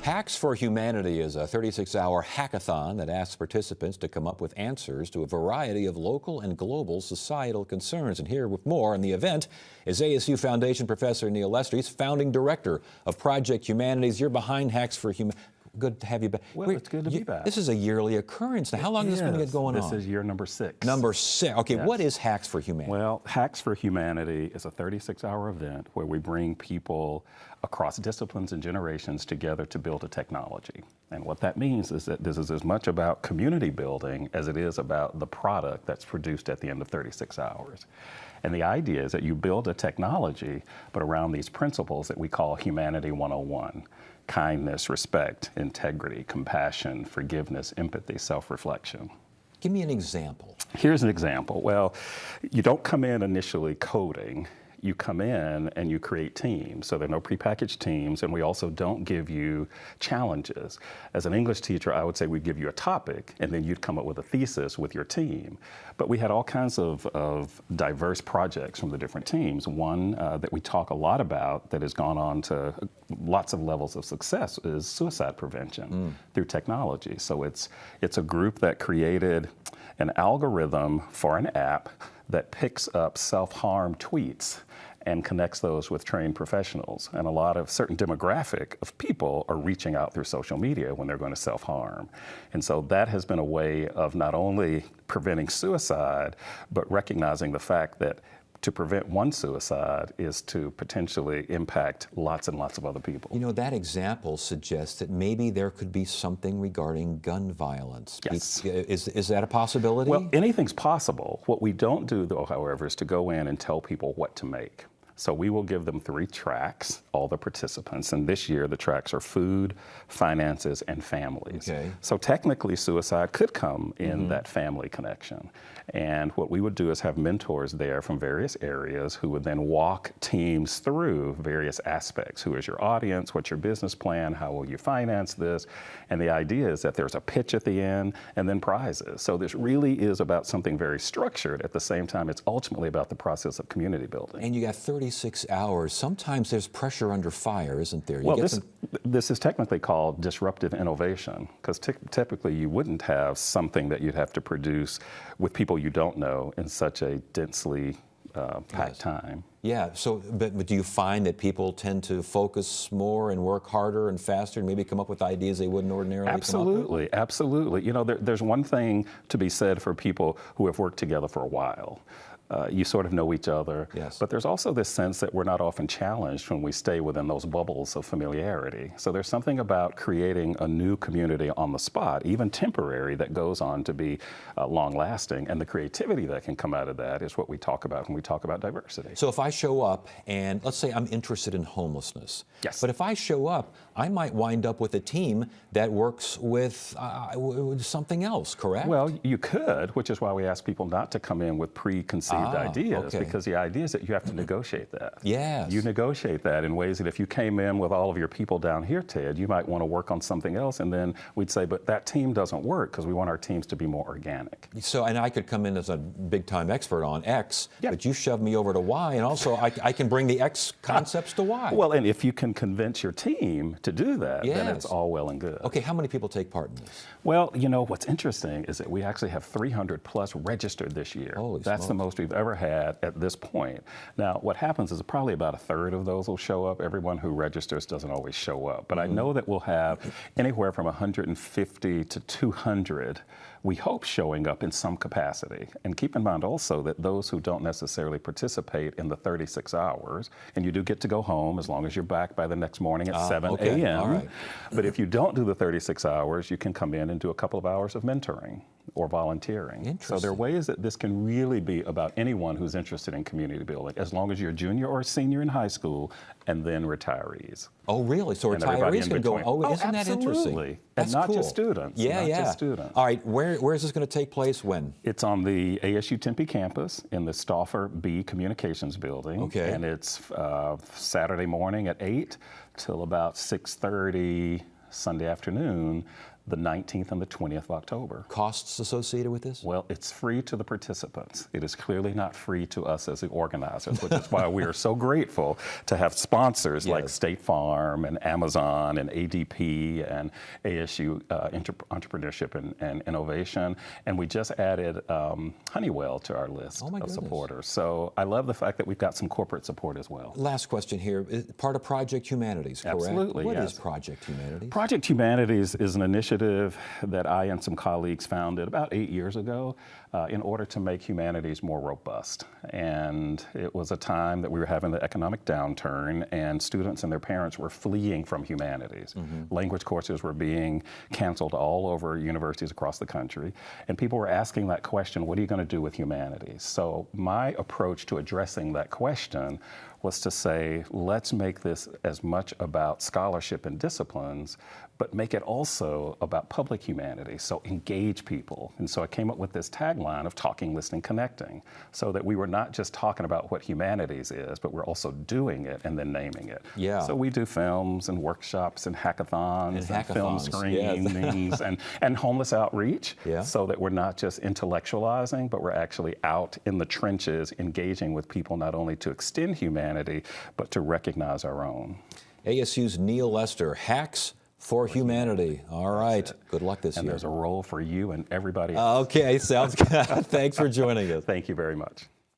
Hacks for Humanity is a 36-hour hackathon that asks participants to come up with answers to a variety of local and global societal concerns. And here with more on the event is ASU Foundation Professor Neal, founding director of Project Humanities. You're behind Hacks for Humanity. Good to have you back. Well, it's good to be back. This is a yearly occurrence. Now, how long is this going to get going on? This is year number 6. Number 6. Okay, yes. What is Hacks for Humanity? Well, Hacks for Humanity is a 36-hour event where we bring people across disciplines and generations together to build a technology. And what that means is that this is as much about community building as it is about the product that's produced at the end of 36 hours. And the idea is that you build a technology, but around these principles that we call Humanity 101. Kindness, respect, integrity, compassion, forgiveness, empathy, self-reflection. Give me an example. Here's an example. Well, you don't come in initially coding. You come in and you create teams. So there are no prepackaged teams, and we also don't give you challenges. As an English teacher, I would say we'd give you a topic, and then you'd come up with a thesis with your team. But we had all kinds of diverse projects from the different teams. One that we talk a lot about that has gone on to lots of levels of success is suicide prevention through technology. So it's a group that created an algorithm for an app that picks up self-harm tweets and connects those with trained professionals. And a lot of certain demographic of people are reaching out through social media when they're going to self-harm. And so that has been a way of not only preventing suicide, but recognizing the fact that to prevent one suicide is to potentially impact lots and lots of other people. You know, that example suggests that maybe there could be something regarding gun violence. Yes. Is that a possibility? Well, anything's possible. What we don't do, though, however, is to go in and tell people what to make. So we will give them 3 tracks, all the participants, and this year the tracks are food, finances, and families. Okay. So technically suicide could come in that family connection. And what we would do is have mentors there from various areas who would then walk teams through various aspects. Who is your audience? What's your business plan? How will you finance this? And the idea is that there's a pitch at the end and then prizes. So this really is about something very structured. At the same time, it's ultimately about the process of community building. And you got 36 hours. Sometimes there's pressure under fire, isn't there? Well, this is technically called disruptive innovation, because typically you wouldn't have something that you'd have to produce with people you don't know in such a densely packed time. Yeah, so, but do you find that people tend to focus more and work harder and faster and maybe come up with ideas they wouldn't ordinarily come up with? Absolutely. You know, there's one thing to be said for people who have worked together for a while. You sort of know each other, yes. But there's also this sense that we're not often challenged when we stay within those bubbles of familiarity. So there's something about creating a new community on the spot, even temporary, that goes on to be long-lasting, and the creativity that can come out of that is what we talk about when we talk about diversity. So if I show up and let's say I'm interested in homelessness, yes. But if I show up, I might wind up with a team that works with something else, correct? Well, you could, which is why we ask people not to come in with preconceived ideas, okay. Because the idea is that you have to negotiate that. Yes. You negotiate that in ways that if you came in with all of your people down here, Ted, you might want to work on something else, and then we'd say, but that team doesn't work because we want our teams to be more organic. So, and I could come in as a big-time expert on X, yeah. But you shove me over to Y, and also I can bring the X concepts to Y. Well, and if you can convince your team to do that, yes. Then it's all well and good. Okay, how many people take part in this? Well, you know, what's interesting is that we actually have 300 plus registered this year. Holy That's smokes. the most we've ever had at this point. Now, what happens is probably about a third of those will show up. Everyone who registers doesn't always show up. But I know that we'll have anywhere from 150 to 200, we hope, showing up in some capacity. And keep in mind also that those who don't necessarily participate in the 36 hours, and you do get to go home as long as you're back by the next morning at 7 a.m. All right. But if you don't do the 36 hours, you can come in and do a couple of hours of mentoring or volunteering. So there are ways that this can really be about anyone who's interested in community building, as long as you're a junior or a senior in high school, and then retirees. Oh, really? So retirees can go, isn't that interesting? That's not cool. Just students. Yeah, Just students. All right, where is this going to take place, when? It's on the ASU Tempe campus in the Stauffer B Communications Building. Okay. And it's Saturday morning at 8 till about 6:30 Sunday afternoon. the 19th and the 20th of October. Costs associated with this? Well, it's free to the participants. It is clearly not free to us as the organizers, which is why we are so grateful to have sponsors like State Farm and Amazon and ADP and ASU Entrepreneurship and Innovation. And we just added Honeywell to our list of supporters. So I love the fact that we've got some corporate support as well. Last question here. Part of Project Humanities, correct? Absolutely, What yes. is Project Humanities? Project Humanities is an initiative that I and some colleagues founded about 8 years ago in order to make humanities more robust. And it was a time that we were having the economic downturn and students and their parents were fleeing from humanities. Language courses were being canceled all over universities across the country. And people were asking that question, what are you going to do with humanities? So my approach to addressing that question was to say, let's make this as much about scholarship and disciplines, but make it also about public humanities, so engage people. And so I came up with this tagline of talking, listening, connecting, so that we were not just talking about what humanities is, but we're also doing it and then naming it. Yeah. So we do films and workshops and hackathons and film screenings and homeless outreach, so that we're not just intellectualizing, but we're actually out in the trenches engaging with people not only to extend humanity, but to recognize our own. ASU's Neal Lester, Hacks for Humanity. All right. Good luck this year. And there's a role for you and everybody else. Okay, sounds good. Thanks for joining us. Thank you very much.